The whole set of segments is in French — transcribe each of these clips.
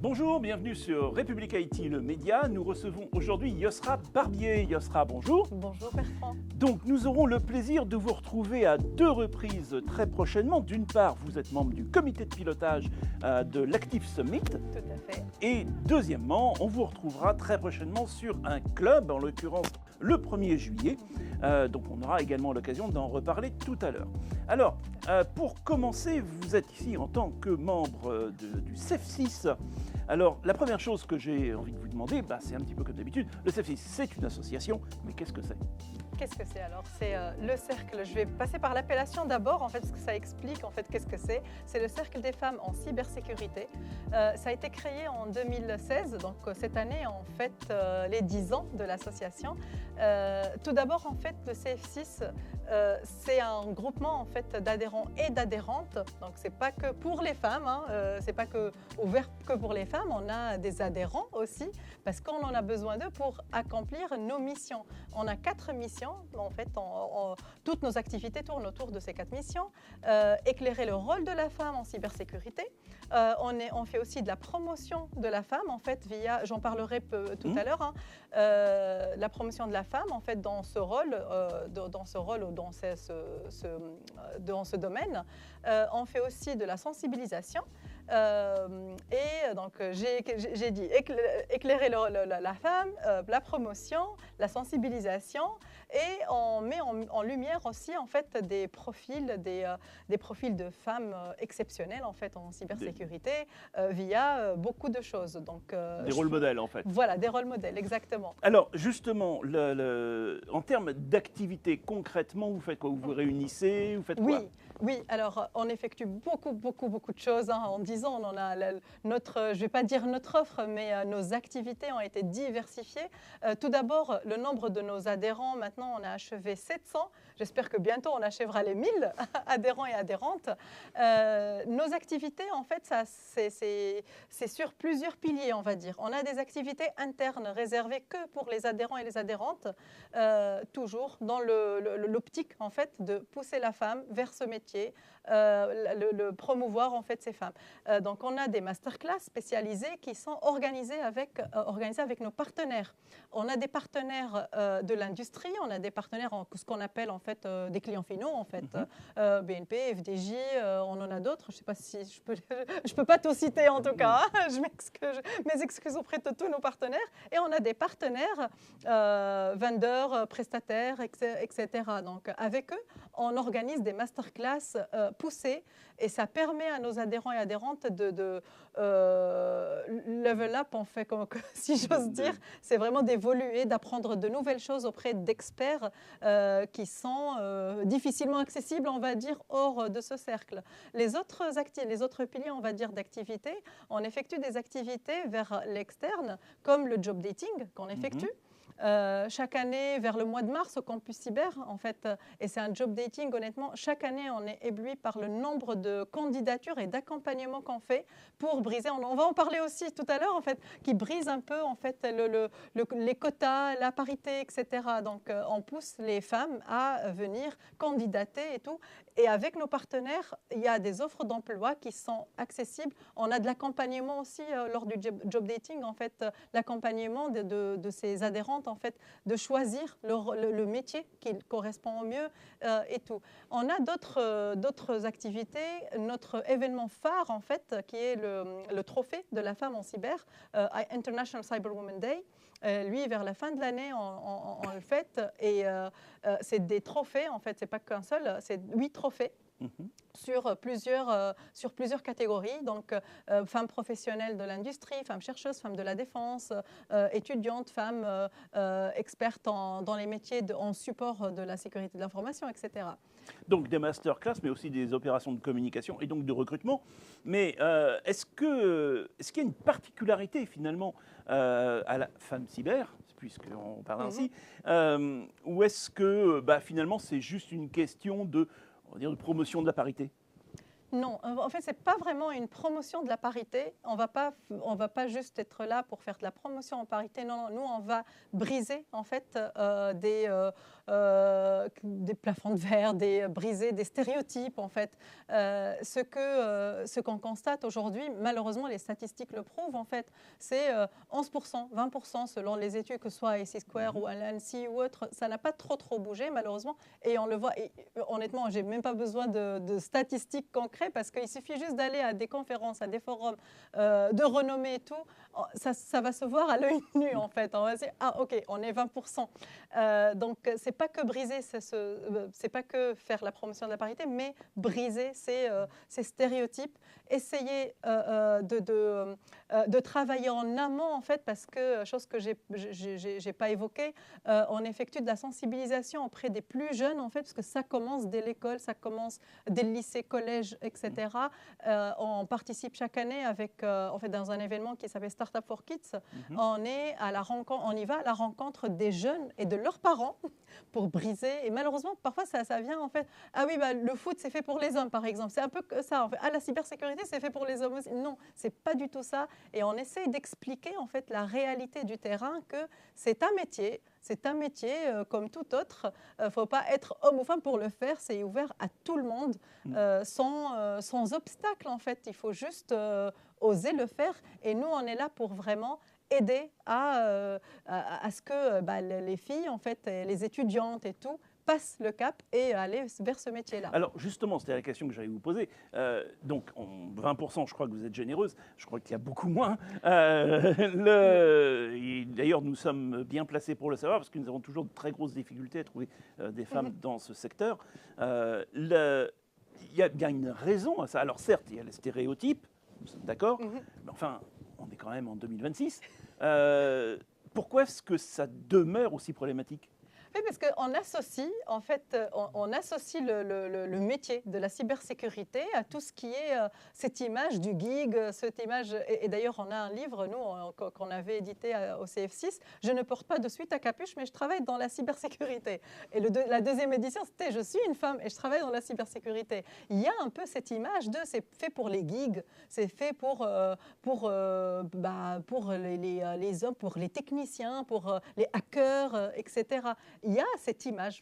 Bonjour, bienvenue sur République Haïti, le média. Nous recevons aujourd'hui Yosra Barbier. Yosra, bonjour. Bonjour Bertrand. Donc nous aurons le plaisir de vous retrouver à 2 reprises très prochainement. D'une part, vous êtes membre du comité de pilotage de l'Active Summit. Tout à fait. Et deuxièmement, on vous retrouvera très prochainement sur un club, en l'occurrence le 1er juillet. Donc on aura également l'occasion d'en reparler tout à l'heure. Alors, pour commencer, vous êtes ici en tant que membre du CEF6. Alors, la première chose que j'ai envie de vous demander, c'est un petit peu comme d'habitude. Le CEF6, c'est une association, mais qu'est-ce que c'est ? Qu'est-ce que c'est alors? C'est le cercle. Je vais passer par l'appellation d'abord, en fait, parce que ça explique en fait qu'est-ce que c'est. C'est le cercle des femmes en cybersécurité. Ça a été créé en 2016, donc cette année en fait les 10 ans de l'association. Tout d'abord, en fait, le CF6, c'est un groupement en fait d'adhérents et d'adhérentes. Donc c'est pas que pour les femmes, c'est pas que ouvert que pour les femmes. On a des adhérents aussi, parce qu'on en a besoin d'eux pour accomplir nos missions. On a 4 missions. En fait, toutes nos activités tournent autour de ces 4 missions. Éclairer le rôle de la femme en cybersécurité. On fait aussi de la promotion de la femme, en fait, via, j'en parlerai tout à l'heure, la promotion de la femme, en fait, dans ce rôle ou dans ce domaine. On fait aussi de la sensibilisation. Et donc, j'ai dit éclairer la femme, la promotion, la sensibilisation, et on met en lumière aussi en fait des profils de femmes exceptionnelles en fait en cybersécurité via beaucoup de choses. Donc, des rôles modèles en fait. Voilà, des rôles modèles, exactement. Alors justement, en termes d'activité, concrètement, vous faites quoi? Vous vous réunissez? Vous faites quoi? Oui, alors on effectue beaucoup de choses. En 10 ans, on en a je ne vais pas dire notre offre, mais nos activités ont été diversifiées. Tout d'abord, le nombre de nos adhérents, maintenant on a achevé 700. J'espère que bientôt on achèvera les 1000 adhérents et adhérentes. Nos activités, en fait, c'est sur plusieurs piliers, on va dire. On a des activités internes réservées que pour les adhérents et les adhérentes, toujours dans l'optique, en fait, de pousser la femme vers ce métier, le promouvoir, en fait, ces femmes. Donc, on a des masterclass spécialisées qui sont organisées avec nos partenaires. On a des partenaires de l'industrie, on a des partenaires, ce qu'on appelle, en fait, des clients finaux, en fait. BNP, FDJ, on en a d'autres. Je ne sais pas si je peux pas tout citer, en tout cas. Mes excuses auprès de tous nos partenaires. Et on a des partenaires, vendeurs, prestataires, etc. Donc, avec eux, on organise des masterclass poussées, et ça permet à nos adhérents et adhérentes de level up, en fait, si j'ose dire. C'est vraiment d'évoluer, d'apprendre de nouvelles choses auprès d'experts qui sont difficilement accessibles, on va dire, hors de ce cercle. Les autres piliers, on va dire, d'activités, on effectue des activités vers l'externe, comme le job dating qu'on effectue. Chaque année, vers le mois de mars, au campus cyber, en fait, et c'est un job dating, honnêtement, chaque année, on est ébloui par le nombre de candidatures et d'accompagnements qu'on fait pour briser, on va en parler aussi tout à l'heure, en fait, qui brise un peu, en fait, les quotas, la parité, etc. Donc, on pousse les femmes à venir candidater et tout. Et avec nos partenaires, il y a des offres d'emploi qui sont accessibles. On a de l'accompagnement aussi lors du job dating, en fait, l'accompagnement de ces adhérentes, en fait, de choisir le métier qui correspond au mieux et tout. On a d'autres activités. Notre événement phare, en fait, qui est le trophée de la femme en cyber, International Cyber Women Day. Lui, vers la fin de l'année, on le fête, et c'est des trophées, en fait, c'est pas qu'un seul, c'est 8 trophées. Sur plusieurs catégories, donc femmes professionnelles de l'industrie, femmes chercheuses, femmes de la défense, étudiantes, femmes expertes dans les métiers en support de la sécurité de l'information, etc. Donc des masterclass, mais aussi des opérations de communication et donc de recrutement. Mais est-ce qu'il y a une particularité finalement à la femme cyber, puisqu'on parle ainsi, ou est-ce que finalement c'est juste une question de promotion de la parité? Non, en fait, ce n'est pas vraiment une promotion de la parité. On ne va pas juste être là pour faire de la promotion en parité. Non, non, nous, on va briser en fait des plafonds de verre, briser des stéréotypes en fait. Ce qu'on constate aujourd'hui, malheureusement, les statistiques le prouvent en fait, c'est 11%, 20% selon les études, que ce soit à AC Square ou à l'ANSI ou autre. Ça n'a pas trop bougé malheureusement. Et on le voit, et, honnêtement, je n'ai même pas besoin de statistiques concrètes, parce qu'il suffit juste d'aller à des conférences, à des forums de renommée et tout, ça va se voir à l'œil nu en fait. On va se dire, ah ok, on est 20%. Donc c'est pas que briser, c'est pas que faire la promotion de la parité, mais briser ces stéréotypes, essayer de travailler en amont en fait, parce que, chose que j'ai pas évoquée, on effectue de la sensibilisation auprès des plus jeunes en fait, parce que ça commence dès l'école, ça commence dès le lycée, collège, etc. On participe chaque année en fait, dans un événement qui s'appelle Startup for Kids. On y va à la rencontre des jeunes et de leurs parents pour briser. Et malheureusement, parfois, ça vient en fait. Ah oui, bah, le foot, c'est fait pour les hommes, par exemple. C'est un peu ça. En fait. Ah, la cybersécurité, c'est fait pour les hommes aussi. Non, c'est pas du tout ça. Et on essaie d'expliquer en fait la réalité du terrain, que c'est un métier. C'est un métier comme tout autre. Il ne faut pas être homme ou femme pour le faire. C'est ouvert à tout le monde, sans obstacle, en fait. Il faut juste oser le faire. Et nous, on est là pour vraiment aider à ce que les filles, en fait, les étudiantes et tout, passent le cap et aller vers ce métier-là. Alors justement, c'était la question que j'allais vous poser. Donc 20%, je crois que vous êtes généreuse, je crois qu'il y a beaucoup moins. D'ailleurs, nous sommes bien placés pour le savoir, parce que nous avons toujours de très grosses difficultés à trouver des femmes dans ce secteur. Il y a bien une raison à ça. Alors certes, il y a les stéréotypes, nous sommes d'accord, mais enfin, on est quand même en 2026. Pourquoi est-ce que ça demeure aussi problématique ? Oui, parce qu'on associe, en fait, on associe le métier de la cybersécurité à tout ce qui est cette image du geek, cette image. Et d'ailleurs, on a un livre, nous, qu'on avait édité au CF6. Je ne porte pas de suite à capuche, mais je travaille dans la cybersécurité. Et la deuxième édition, c'était je suis une femme et je travaille dans la cybersécurité. Il y a un peu cette image de c'est fait pour les geeks, c'est fait pour les hommes, pour les techniciens, pour les hackers, etc. Il y a cette image.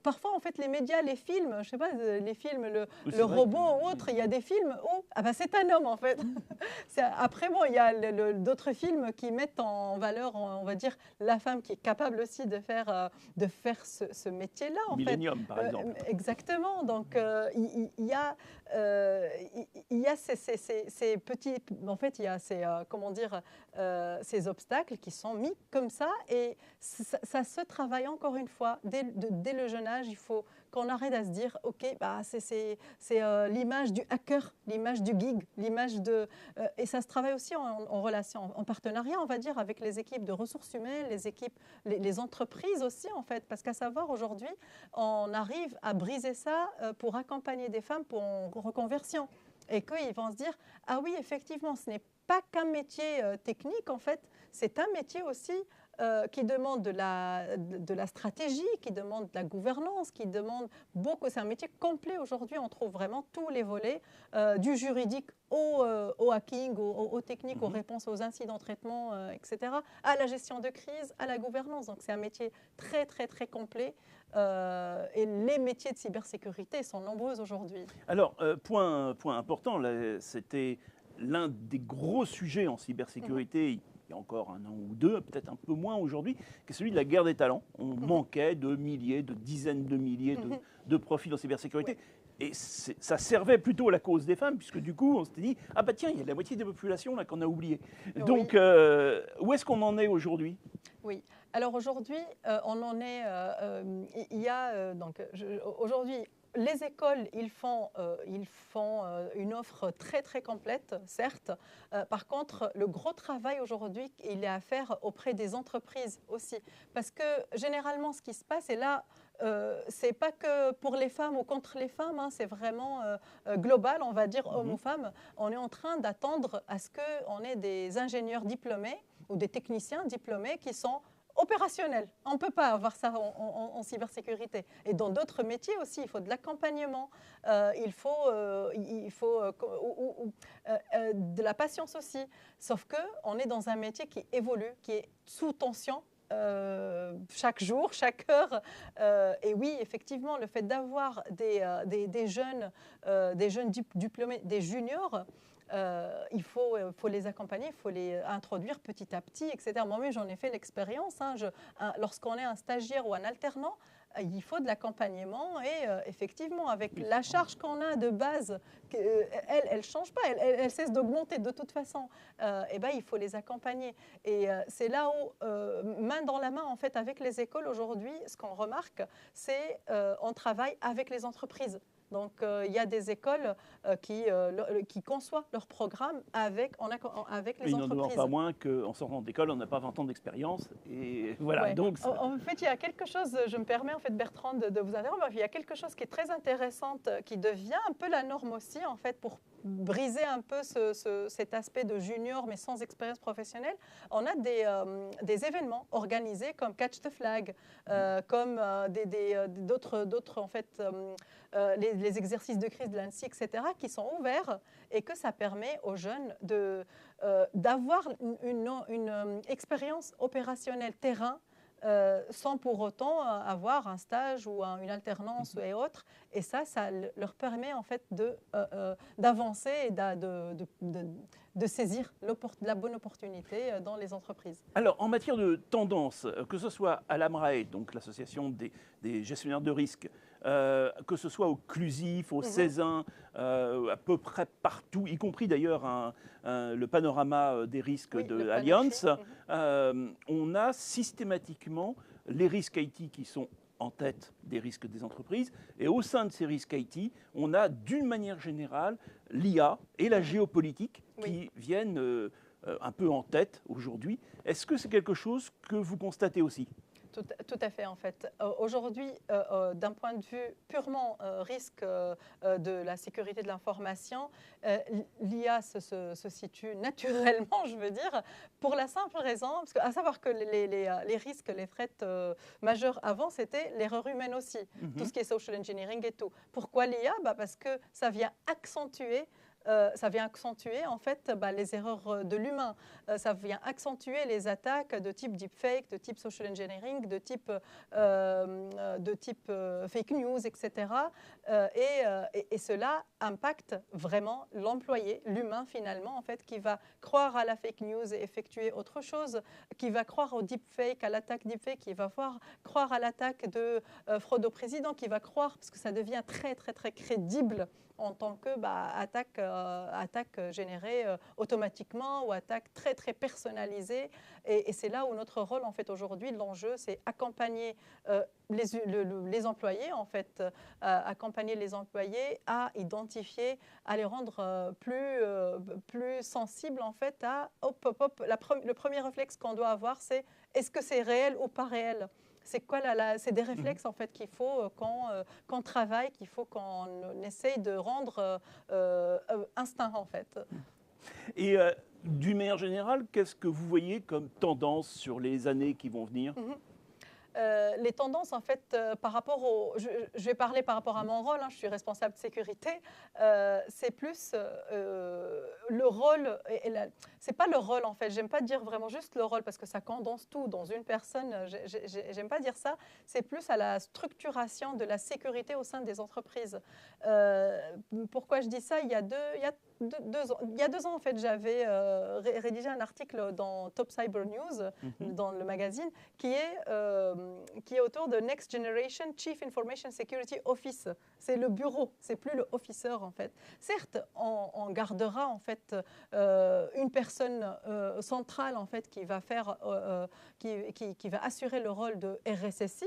Parfois, en fait, les médias, les films, je ne sais pas, les films, le robot ou autre, il y a des films où c'est un homme, en fait. Après, bon, il y a d'autres films qui mettent en valeur, on va dire, la femme qui est capable aussi de faire ce métier-là, en Millennium, par exemple. Exactement. Donc, il y a ces petits... En fait, il y a ces obstacles qui sont mis comme ça, et ça se travaille encore une fois dès le jeune âge. Il faut qu'on arrête à se dire ok, c'est l'image du hacker, l'image du geek, l'image de et ça se travaille aussi en relation, en partenariat, on va dire, avec les équipes de ressources humaines, les entreprises aussi, en fait, parce qu'à savoir aujourd'hui, on arrive à briser ça pour accompagner des femmes pour en reconversion, et qu'ils vont se dire ah oui, effectivement, ce n'est pas qu'un métier technique, en fait, c'est un métier aussi qui demande de la stratégie, qui demande de la gouvernance, qui demande beaucoup. C'est un métier complet aujourd'hui. On trouve vraiment tous les volets, du juridique au hacking, aux techniques, aux réponses aux incidents, traitements, etc., à la gestion de crise, à la gouvernance. Donc c'est un métier très, très, très complet. Et les métiers de cybersécurité sont nombreux aujourd'hui. Alors, point important, c'était l'un des gros sujets en cybersécurité. Il y a encore un an ou deux, peut-être un peu moins aujourd'hui, qui est celui de la guerre des talents. On manquait de milliers, de dizaines de milliers de profils en cybersécurité. Et ça servait plutôt à la cause des femmes, puisque du coup, on s'était dit, ah bah tiens, il y a la moitié des populations là qu'on a oubliées. Donc, où est-ce qu'on en est aujourd'hui ? Oui. Alors aujourd'hui, on en est... il y a... aujourd'hui... Les écoles, ils font une offre très, très complète, certes. Par contre, le gros travail aujourd'hui, il est à faire auprès des entreprises aussi. Parce que généralement, ce qui se passe, et là, ce n'est pas que pour les femmes ou contre les femmes, hein, c'est vraiment global, on va dire homme ou femme. On est en train d'attendre à ce qu'on ait des ingénieurs diplômés ou des techniciens diplômés qui sont opérationnel. On ne peut pas avoir ça en cybersécurité. Et dans d'autres métiers aussi, il faut de l'accompagnement, il faut de la patience aussi. Sauf qu'on est dans un métier qui évolue, qui est sous tension. Chaque jour, chaque heure. Et oui, effectivement, le fait d'avoir des jeunes diplômés, des juniors, il faut les accompagner, il faut les introduire petit à petit, etc. Moi-même, j'en ai fait l'expérience. Lorsqu'on est un stagiaire ou un alternant, il faut de l'accompagnement et effectivement, avec la charge qu'on a de base, elle ne change pas, elle cesse d'augmenter de toute façon. Il faut les accompagner. Et c'est là où, main dans la main, en fait, avec les écoles aujourd'hui, ce qu'on remarque, c'est on travaille avec les entreprises. Donc, il y a des écoles qui conçoivent leur programme avec les entreprises. Il n'en demeure pas moins qu'en sortant d'école, on n'a pas 20 ans d'expérience. Et voilà. Ouais. Donc, en fait, il y a quelque chose, je me permets, en fait, Bertrand, de vous interrompre. Il y a quelque chose qui est très intéressant, qui devient un peu la norme aussi, en fait, pour briser un peu cet aspect de junior, mais sans expérience professionnelle. On a des événements organisés comme Catch the Flag, comme d'autres, en fait, les exercices de crise de l'ANSSI, etc., qui sont ouverts et que ça permet aux jeunes d'avoir une expérience opérationnelle terrain sans pour autant avoir un stage ou une alternance et autres. Et ça leur permet en fait d'avancer et de saisir la bonne opportunité dans les entreprises. Alors, en matière de tendance, que ce soit à l'AMRAE, donc l'association des gestionnaires de risques, que ce soit au CLUSIF, au CESIN, à peu près partout, y compris d'ailleurs le panorama des risques de Allianz, on a systématiquement les risques IT qui sont en tête des risques des entreprises. Et au sein de ces risques IT, on a d'une manière générale l'IA et la géopolitique qui viennent un peu en tête aujourd'hui. Est-ce que c'est quelque chose que vous constatez aussi ? Tout à fait, en fait. Aujourd'hui, d'un point de vue purement risque de la sécurité de l'information, l'IA se situe naturellement, je veux dire, pour la simple raison, à savoir que les risques, les threats majeurs avant, c'était l'erreur humaine aussi, tout ce qui est social engineering et tout. Pourquoi l'IA ? Parce que ça vient accentuer en fait les erreurs de l'humain. Ça vient accentuer les attaques de type deepfake, de type social engineering, de type fake news, etc. Et cela impacte vraiment l'employé, l'humain finalement, en fait, qui va croire à la fake news et effectuer autre chose, qui va croire au deepfake, à l'attaque deepfake, qui va croire à l'attaque de fraude au président, qui va croire, parce que ça devient très, très, très crédible en tant que attaque générée automatiquement ou attaque très très personnalisée. Et c'est là où notre rôle en fait aujourd'hui, l'enjeu, c'est accompagner les employés en fait, accompagner les employés à identifier, à les rendre plus sensibles en fait à le premier réflexe qu'on doit avoir, c'est est-ce que c'est réel ou pas réel ? C'est quoi c'est des réflexes en fait qu'il faut qu'on travaille, qu'il faut qu'on essaye de rendre instinct en fait. Et d'une manière générale, qu'est-ce que vous voyez comme tendance sur les années qui vont venir ? Les tendances, en fait, par rapport je vais parler par rapport à mon rôle, je suis responsable de sécurité, c'est plus le rôle, c'est pas le rôle en fait, j'aime pas dire vraiment juste le rôle parce que ça condense tout dans une personne, j'aime pas dire ça, c'est plus à la structuration de la sécurité au sein des entreprises. Pourquoi je dis ça ? Il y a 2 ans, en fait, j'avais rédigé un article dans Top Cyber News, dans le magazine, qui est autour de Next Generation Chief Information Security Office. C'est le bureau, c'est plus le officer, en fait. Certes, on gardera, en fait, une personne centrale, en fait, qui va assurer le rôle de RSSI.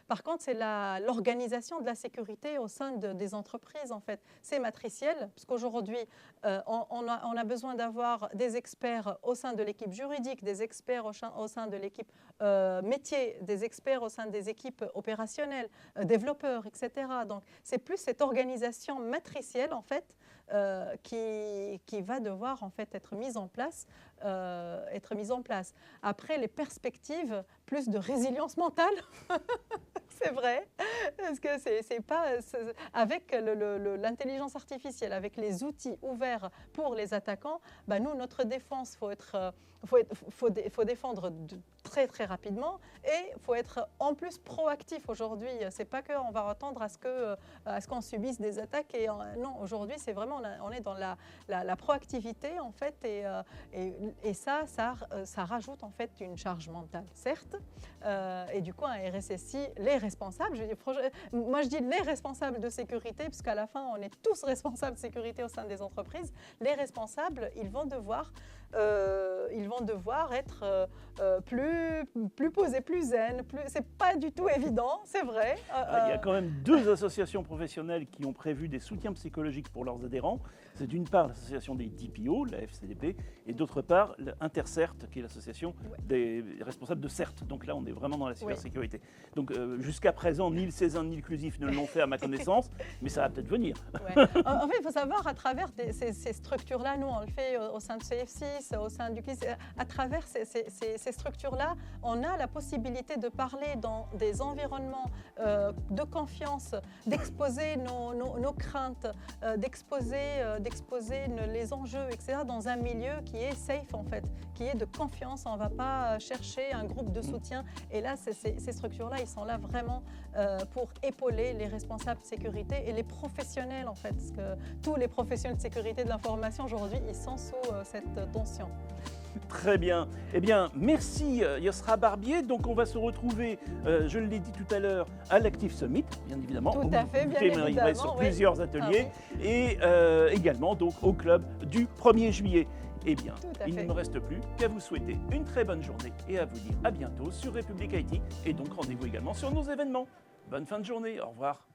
Par contre, c'est l'organisation de la sécurité au sein des entreprises, en fait. C'est matriciel, parce qu'aujourd'hui, on a besoin d'avoir des experts au sein de l'équipe juridique, des experts au sein de l'équipe métier, des experts au sein des équipes opérationnelles, développeurs, etc. Donc, c'est plus cette organisation matricielle, en fait, qui va devoir en fait être mise en place. Après, les perspectives, plus de résilience mentale. C'est vrai, parce que avec l'intelligence artificielle, avec les outils ouverts pour les attaquants, nous, notre défense, faut défendre très très rapidement et il faut être en plus proactif aujourd'hui. C'est pas qu'on va attendre à ce qu'on subisse des attaques. Non, aujourd'hui, c'est vraiment, on est dans la proactivité en fait, et ça rajoute en fait une charge mentale, certes, et du coup, un RSSI, les responsables, moi je dis les responsables de sécurité, puisqu'à la fin, on est tous responsables de sécurité au sein des entreprises. Les responsables, ils vont devoir être plus posés, plus zen. C'est pas du tout évident, c'est vrai. Il y a quand même 2 associations professionnelles qui ont prévu des soutiens psychologiques pour leurs adhérents. C'est d'une part l'association des DPO, la FCDP, et d'autre part l'Intercert, qui est l'association des responsables de CERT. Donc là, on est vraiment dans la cybersécurité. Donc jusqu'à présent, ni le Césin ni le Clusif ne l'ont fait à ma connaissance, mais ça va peut-être venir. En fait, il faut savoir, à travers ces structures-là, nous on le fait au sein de CF6, au sein du CLIS, à travers ces structures-là, on a la possibilité de parler dans des environnements de confiance, d'exposer nos craintes, d'exposer les enjeux, etc., dans un milieu qui est safe, en fait, qui est de confiance. On ne va pas chercher un groupe de soutien. Et là, ces structures-là, ils sont là vraiment pour épauler les responsables de sécurité et les professionnels, en fait, parce que tous les professionnels de sécurité de l'information, aujourd'hui, ils sont sous cette tension. Très bien. Eh bien, merci Yosra Barbier. Donc, on va se retrouver, je l'ai dit tout à l'heure, à l'Active Summit, bien évidemment. Tout à fait, bien évidemment. Il va être sur plusieurs ateliers. Et également donc, au club du 1er juillet. Eh bien, il ne me reste plus qu'à vous souhaiter une très bonne journée et à vous dire à bientôt sur République IT. Et donc, rendez-vous également sur nos événements. Bonne fin de journée. Au revoir.